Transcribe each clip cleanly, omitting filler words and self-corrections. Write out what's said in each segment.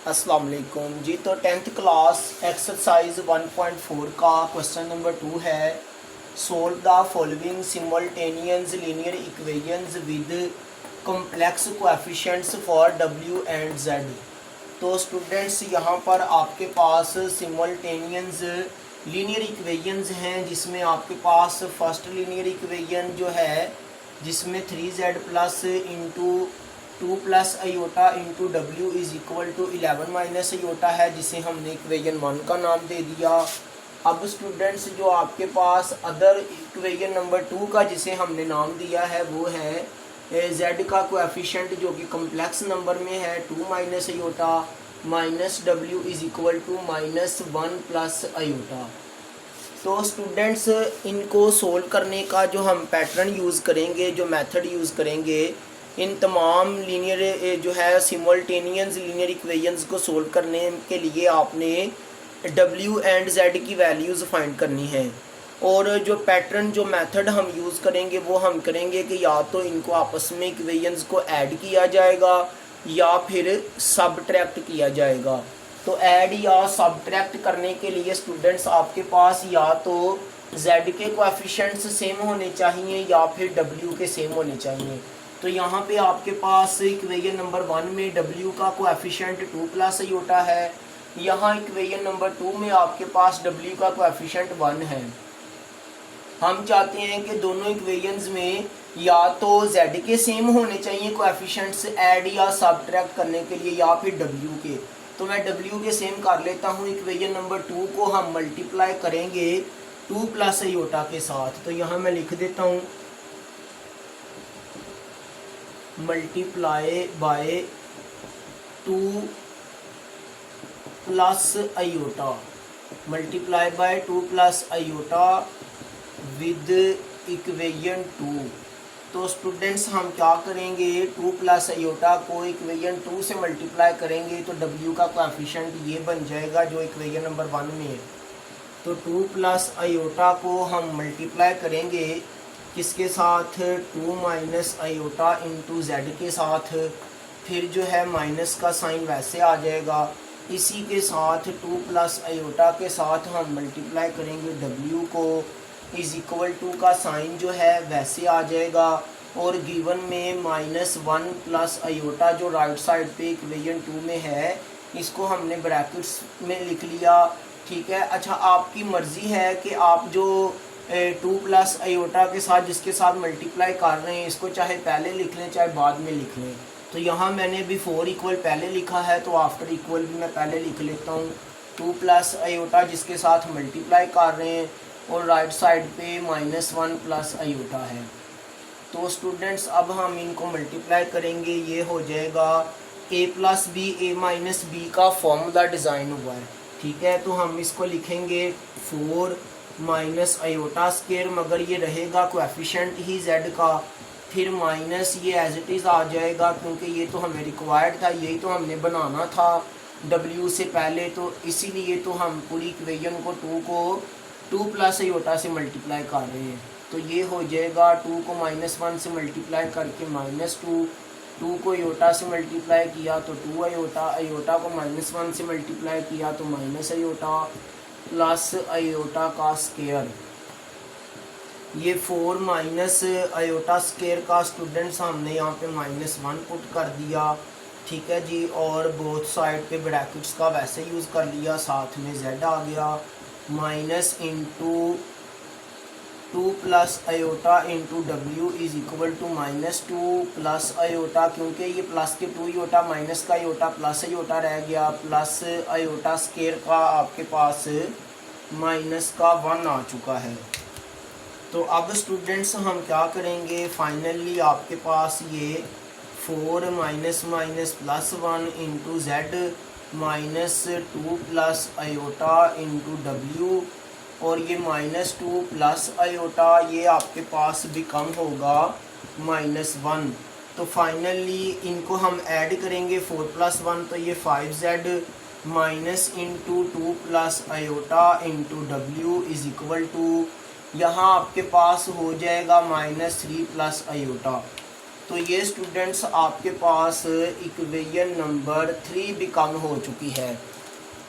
अस्सलाम वालेकुम जी। तो 10th क्लास एक्सरसाइज 1.4 का क्वेश्चन नंबर 2 है। Solve the following simultaneous linear equations with complex coefficients for w and z। तो स्टूडेंट्स यहाँ पर आपके पास सिमल्टेनियस लीनियर इक्वेशंस हैं, जिसमें आपके पास फर्स्ट लीनियर इक्वेशन जो है जिसमें 3z plus into 2 plus iota into W is equal to 11 minus iota है, जिसे हमने इक्वेशन 1 का नाम दे दिया। अब स्टूडेंट्स जो आपके पास अदर इक्वेशन नंबर 2 का जिसे हमने नाम दिया है वो है z का कोएफिशिएंट जो कि कम्प्लेक्स नंबर में है 2 minus iota minus W is equal to -1 plus iota. तो स्टूडेंट्स इनको सोल्व करने का जो हम पैटर्न यूज़ करेंगे, जो मेथड यूज़ करेंगे, इन तमाम लीनियर जो है सिमल्टेनियस लीनियर इक्वेशंस को सोल्व करने के लिए आपने w एंड z की वैल्यूज़ फाइंड करनी है। और जो पैटर्न जो मेथड हम यूज़ करेंगे वो हम करेंगे कि या तो इनको आपस में इक्वेशंस को ऐड किया जाएगा या फिर सबट्रैक्ट किया जाएगा। तो ऐड या सबट्रैक्ट करने के लिए स्टूडेंट्स आपके पास या तो z के कोएफिशिएंट्स सेम होने चाहिए या फिर w के सेम होने चाहिए। तो यहाँ पे आपके पास इक्वेशन नंबर 1 में w का कोएफिशिएंट 2 प्लस आयोटा है, यहाँ इक्वेशन नंबर 2 में आपके पास w का कोएफिशिएंट 1 है। हम चाहते हैं कि दोनों इक्वेशंस में या तो z के सेम होने चाहिए कोएफिशिएंट्स ऐड या सबट्रैक्ट करने के लिए या फिर w के। तो मैं w के सेम कर लेता हूँ। इक्वेशन नंबर 2 को हम मल्टीप्लाई करेंगे 2 प्लस आयोटा के साथ। तो यहाँ मैं लिख देता हूँ multiply by 2 plus iota, multiply by 2 plus iota with equation 2। तो स्टूडेंट्स हम क्या करेंगे, 2 प्लस आयोटा को इक्वेशन 2 से मल्टीप्लाई करेंगे तो w का कोएफिशिएंट ये बन जाएगा जो इक्वेशन नंबर 1 में है। तो 2 प्लस आयोटा को हम मल्टीप्लाई करेंगे किसके साथ, 2 माइनस आयोटा इंटू z के साथ, फिर जो है माइनस का साइन वैसे आ जाएगा। इसी के साथ 2 प्लस आयोटा के साथ हम मल्टीप्लाई करेंगे w को, इज इक्वल टू का साइन जो है वैसे आ जाएगा। और गिवन में -1 प्लस आयोटा जो राइट साइड पे इक्वेशन 2 में है इसको हमने ब्रैकेट्स में लिख लिया। ठीक है। अच्छा, आपकी मर्ज़ी है कि आप जो 2 प्लस आयोटा के साथ जिसके साथ मल्टीप्लाई कर रहे हैं इसको चाहे पहले लिख लें चाहे बाद में लिख लें। तो यहाँ मैंने बिफोर इक्वल पहले लिखा है तो आफ्टर इक्वल भी मैं पहले लिख लेता हूँ। 2 प्लस आयोटा जिसके साथ मल्टीप्लाई कर रहे हैं और राइट साइड पे -1 प्लस आयोटा है। तो स्टूडेंट्स अब हम इनको मल्टीप्लाई करेंगे, ये हो जाएगा a plus B a minus B का फॉर्मूला डिज़ाइन हुआ है। ठीक है। तो हम इसको लिखेंगे 4 माइनस आयोटा स्केयर, मगर ये रहेगा कोएफिशिएंट ही z का, फिर माइनस ये एज इट इज़ आ जाएगा क्योंकि ये तो हमें रिक्वायर्ड था, यही तो हमने बनाना था w से पहले। तो इसीलिए तो हम पूरी इक्वेशन को 2 को 2 प्लस आयोटा से मल्टीप्लाई कर रहे हैं। तो ये हो जाएगा 2 को -1 से मल्टीप्लाई करके -2, 2 को आयोटा से मल्टीप्लाई किया तो 2 आयोटा, आयोटा को -1 से मल्टीप्लाई किया तो माइनस आयोटा प्लस आयोटा का स्केयर। ये 4 माइनस आयोटा स्केयर का स्टूडेंट्स हमने यहाँ पे -1 पुट कर दिया। ठीक है जी। और बोथ साइड पे ब्रैकेट्स का वैसे यूज़ कर लिया, साथ में z आ गया, minus into 2 plus iota into w is equal to -2 plus iota, क्योंकि ये प्लस के 2 आयोटा माइनस का आयोटा प्लस आयोटा रह गया, प्लस आयोटा स्केयर का आपके पास माइनस का 1 आ चुका है। तो अब स्टूडेंट्स हम क्या करेंगे, फाइनली आपके पास ये 4 minus minus plus 1 into z -2 plus iota into w, और ये -2 प्लस आयोटा ये आपके पास बिकम होगा -1। तो फाइनली इनको हम ऐड करेंगे 4 प्लस 1 तो ये 5z minus into 2 plus iota into w is equal to यहाँ आपके पास हो जाएगा -3 प्लस आयोटा। तो ये स्टूडेंट्स आपके पास इक्वेशन नंबर 3 बिकम हो चुकी है।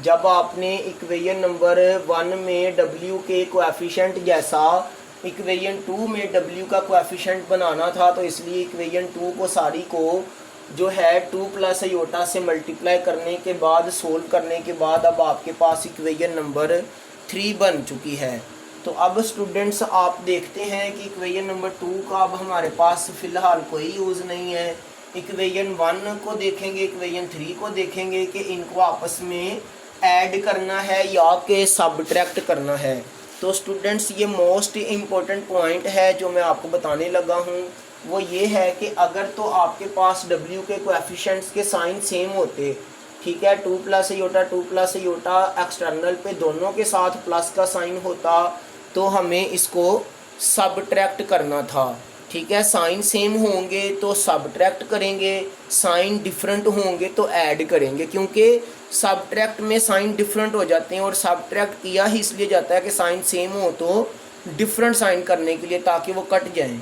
जब आपने इक्वेशन नंबर 1 में W के कोएफिशिएंट जैसा इक्वेशन 2 में W का कोएफिशिएंट बनाना था, तो इसलिए इक्वेशन 2 को सारी को जो है 2 प्लस आयोटा से मल्टीप्लाई करने के बाद सोल्व करने के बाद अब आपके पास इक्वेशन नंबर 3 बन चुकी है। तो अब स्टूडेंट्स आप देखते हैं कि इक्वेशन नंबर 2 का अब हमारे पास फ़िलहाल कोई यूज़ नहीं है। इक्वेशन 1 को देखेंगे, इक्वेशन 3 को देखेंगे कि इनको आपस में ऐड करना है या कि सब्ट्रैक्ट करना है। तो स्टूडेंट्स ये मोस्ट इम्पोर्टेंट पॉइंट है जो मैं आपको बताने लगा हूँ, वो ये है कि अगर तो आपके पास W के कोएफिशिएंट्स के साइन सेम होते, ठीक है, 2 plus iota 2 plus iota external पे दोनों के साथ प्लस का साइन होता तो हमें इसको सब्ट्रैक्ट करना था, ठीक है। साइन सेम होंगे तो सब्ट्रैक्ट करेंगे, साइन डिफरेंट होंगे तो ऐड करेंगे, क्योंकि सब्ट्रैक्ट में साइन डिफरेंट हो जाते हैं और सब्ट्रैक्ट किया ही इसलिए जाता है कि साइन सेम हो तो डिफरेंट साइन करने के लिए, ताकि वो कट जाएं।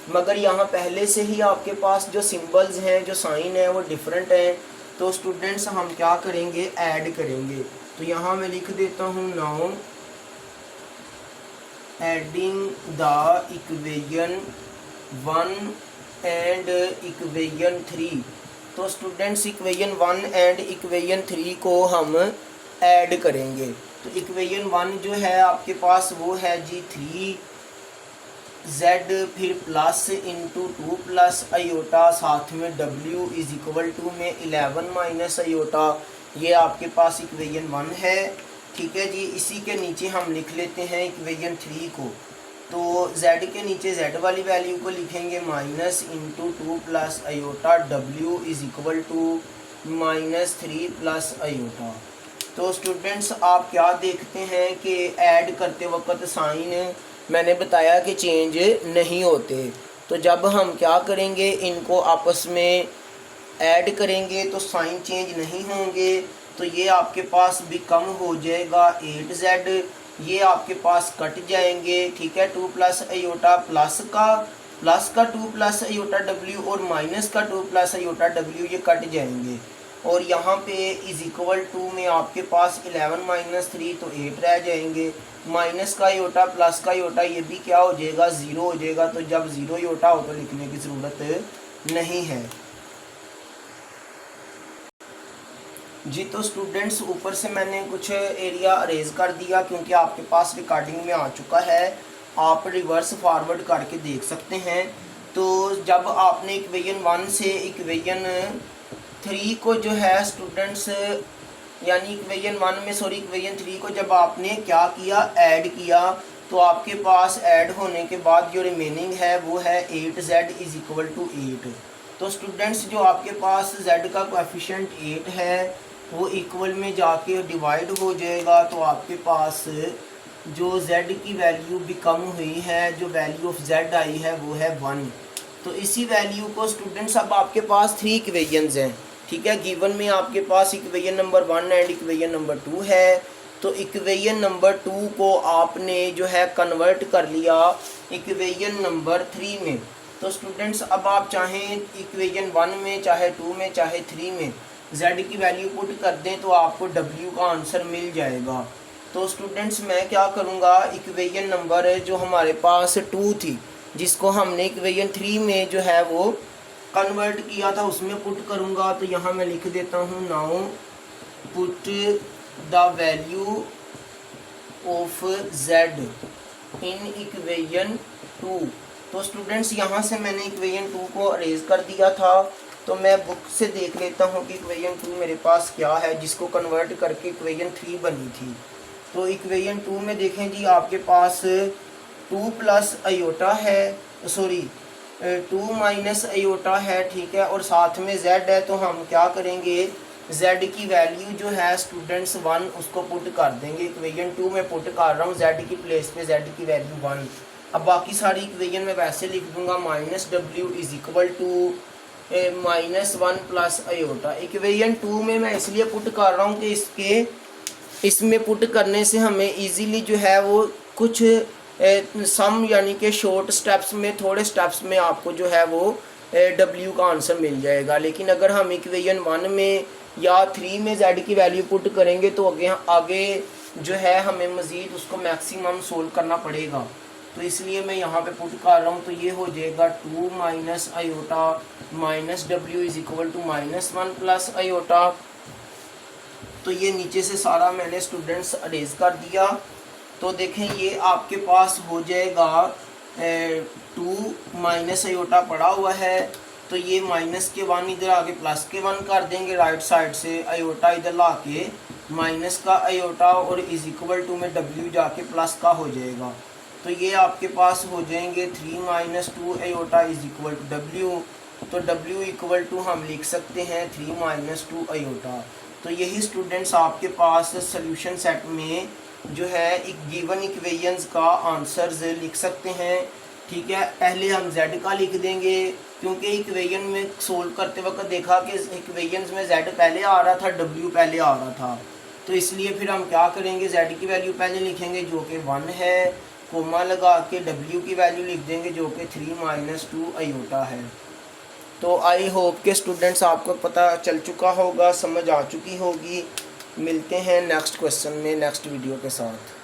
मगर यहाँ पहले से ही आपके पास जो सिंबल्स हैं, जो साइन है, वो डिफरेंट हैं, तो स्टूडेंट्स हम क्या करेंगे, ऐड करेंगे। तो यहाँ मैं लिख देता हूँ now adding the equation 1 and equation 3। तो स्टूडेंट्स इक्वेशन 1 एंड इक्वेशन 3 को हम ऐड करेंगे। तो इक्वेशन 1 जो है आपके पास वो है जी 3z फिर प्लस इंटू 2 प्लस आयोटा साथ में W इज इक्वल टू में 11 माइनस आयोटा, ये आपके पास इक्वेशन 1 है, ठीक है जी। इसी के नीचे हम लिख लेते हैं इक्वेशन 3 को। तो z के नीचे z वाली वैल्यू को लिखेंगे minus into 2 plus iota W is equal to minus 3 plus iota. तो स्टूडेंट्स आप क्या देखते हैं कि ऐड करते वक्त साइन मैंने बताया कि चेंज नहीं होते। तो जब हम क्या करेंगे, इनको आपस में ऐड करेंगे तो साइन चेंज नहीं होंगे। तो ये आपके पास भी कम हो जाएगा 8z, ये आपके पास कट जाएंगे, ठीक है। 2 प्लस आयोटा प्लस का 2 प्लस आयोटा W और माइनस का 2 प्लस आयोटा W ये कट जाएंगे। और यहाँ पे इज इक्वल टू में आपके पास 11 माइनस 3 तो 8 रह जाएंगे, माइनस का आयोटा प्लस का आयोटा ये भी क्या हो जाएगा, 0 हो जाएगा। तो जब 0 आयोटा हो तो लिखने की ज़रूरत नहीं है जी। तो स्टूडेंट्स ऊपर से मैंने कुछ एरिया अरेज कर दिया क्योंकि आपके पास रिकॉर्डिंग में आ चुका है, आप रिवर्स फॉरवर्ड करके देख सकते हैं। तो जब आपने इक्वेशन 1 से इक्वेशन 3 को जो है स्टूडेंट्स, यानी इक्वेशन 1 में इक्वेशन 3 को जब आपने क्या किया, ऐड किया, तो आपके पास ऐड होने के बाद जो रिमेनिंग है वो है 8z इज इक्वल टू 8। तो स्टूडेंट्स जो आपके पास z का कोएफिशिएंट 8 है वो इक्वल में जाके डिवाइड हो जाएगा। तो आपके पास जो z की वैल्यू भी कम हुई है, जो वैल्यू ऑफ z आई है वो है 1। तो इसी वैल्यू को स्टूडेंट्स अब आपके पास 3 इक्वेशंस हैं, ठीक है। गिवन में आपके पास equation number 1 and equation number 2 है। तो इक्वेशन नंबर 2 को आपने जो है कन्वर्ट कर लिया इक्वेशन नंबर 3 में। तो स्टूडेंट्स अब आप चाहें इक्वेशन 1 में, चाहे 2 में, चाहे 3 में z की वैल्यू पुट कर दें तो आपको W का आंसर मिल जाएगा। तो स्टूडेंट्स मैं क्या करूँगा, इक्वेशन नंबर जो हमारे पास 2 थी जिसको हमने इक्वेशन 3 में जो है वो कन्वर्ट किया था उसमें पुट करूँगा। तो यहाँ मैं लिख देता हूँ now put the value of z in equation 2। तो स्टूडेंट्स यहाँ से मैंने इक्वेशन 2 को अरेज कर दिया था। तो मैं बुक से देख लेता हूँ कि इक्वेशन 2 मेरे पास क्या है जिसको कन्वर्ट करके इक्वेशन 3 बनी थी। तो इक्वेशन 2 में देखें जी आपके पास 2 प्लस आयोटा है, 2 माइनस आयोटा है, ठीक है, और साथ में z है। तो हम क्या करेंगे, z की वैल्यू जो है स्टूडेंट्स 1 उसको पुट कर देंगे। इक्वेशन 2 में पुट कर रहा हूँ z की प्लेस पे z की वैल्यू 1। अब बाकी सारी इक्वेशन में वैसे लिख दूंगा minus W is equal to -1 plus iota. Equation 2 में मैं इसलिए पुट कर रहा हूँ कि इसमें पुट करने से हमें इजीली जो है वो कुछ सम यानी कि शॉर्ट स्टेप्स में, थोड़े स्टेप्स में आपको जो है वो डब्ल्यू का आंसर मिल जाएगा। लेकिन अगर हम इक्वेशन 1 में या 3 में z की वैल्यू पुट करेंगे तो आगे जो है हमें मज़ीद उसको मैक्सिमम सोल्व करना पड़ेगा। तो इसलिए मैं यहाँ पे पुट कर रहा हूँ। तो ये हो जाएगा 2 minus iota minus W is equal to -1 plus iota. तो ये नीचे से सारा मैंने स्टूडेंट्स अरेज कर दिया। तो देखें ये आपके पास हो जाएगा 2 माइनस आयोटा पड़ा हुआ है। तो ये माइनस के 1 इधर आके प्लस के 1 कर देंगे राइट साइड से, आयोटा इधर ला के माइनस का आयोटा और इज इक्वल टू में डब्ल्यू जाके प्लस का हो जाएगा। तो ये आपके पास हो जाएंगे 3 minus 2 iota is equal to W. तो डब्ल्यू इक्वल टू हम लिख सकते हैं 3 माइनस 2 आयोटा। तो यही स्टूडेंट्स आपके पास सॉल्यूशन सेट में जो है एक गिवन इक्वेशंस का आंसर्स लिख सकते हैं। ठीक है, पहले हम z का लिख देंगे क्योंकि इक्वेशन में सोल्व करते वक्त देखा कि इक्वेशंस में z पहले आ रहा था, w पहले आ रहा था। तो इसलिए फिर हम क्या करेंगे, z की वैल्यू पहले लिखेंगे जो कि 1 है, कोमा लगा के w की वैल्यू लिख देंगे जो कि 3 माइनस 2 आयोटा है। तो आई होप के स्टूडेंट्स आपको पता चल चुका होगा, समझ आ चुकी होगी। मिलते हैं नेक्स्ट क्वेश्चन में नेक्स्ट वीडियो के साथ।